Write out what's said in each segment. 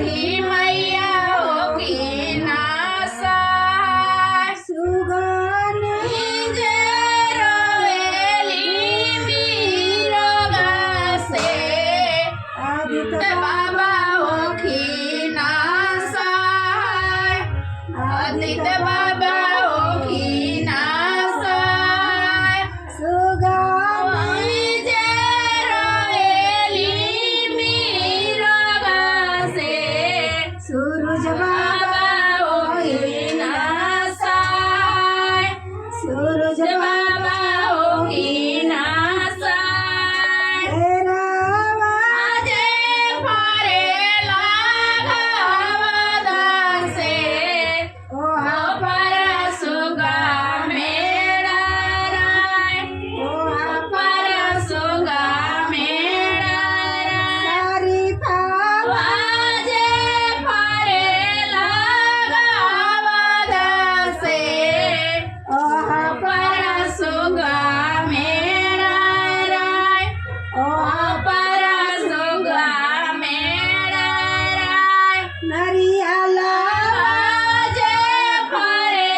छठी मैया होगी ना सहाय सुगनी जे रोवेली बिरगा से आदित्य बाबा होगी ना सहाय आदित्य बाबा होगी ना सहाय सुगनी जे रोवेली बिरगा से सूरज बाबा बाबा होगी ना सहाय सूरज बाबा होगी ना सहाय तेरा आजे पारे लाघवदा से ओ पर सुगा मेरा राय पर सुगा मेरा राय सारी पावा आजे पारे लाघवदा से ओ पर सुगा मेरा राय पर सुगा मेरा राय नरियाला आजे पारे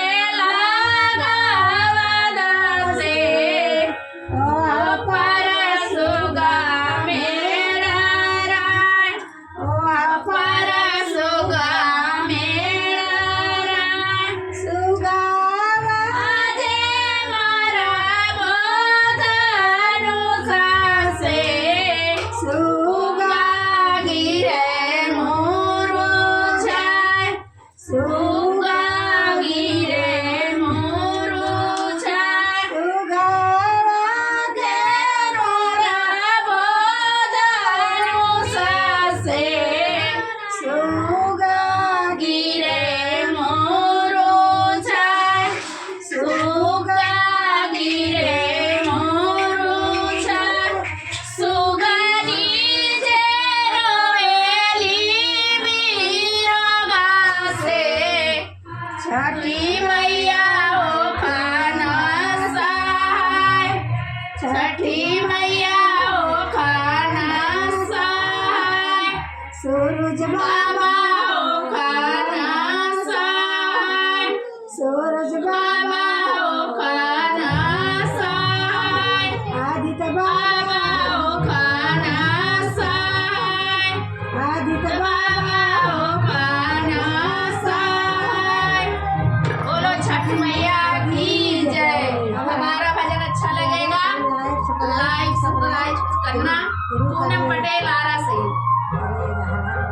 लाघवदा से ओ पर सुगा मेरा राय पर सुगा मेरा राय सुगावा आजे मारा बोधनु सासे सुगा गिरे मोरू छाय सुगा गिरे मोरू छाय सुगावा तेरोरा बोधनु सासे सुगा गिरे मोरू छाय सुगा गिरे मोरू छाय सुगनी जे रोवेली बिरगा से छठी मैया हो खाना सहाय छठी मैया हो खाना सहाय सूरज बाबा बाबा हो खाना सहाय सूरज बाबा बाबा हो खाना सहाय आदित्य बाबा बाबा हो खाना सहाय आदित्य बाबा हो खाना सहाय बोलो छठ मैया की जय। हमारा भजन अच्छा लगेगा लाइक सब्सक्राइब करना। पूनम पटेल आरा से। बाबा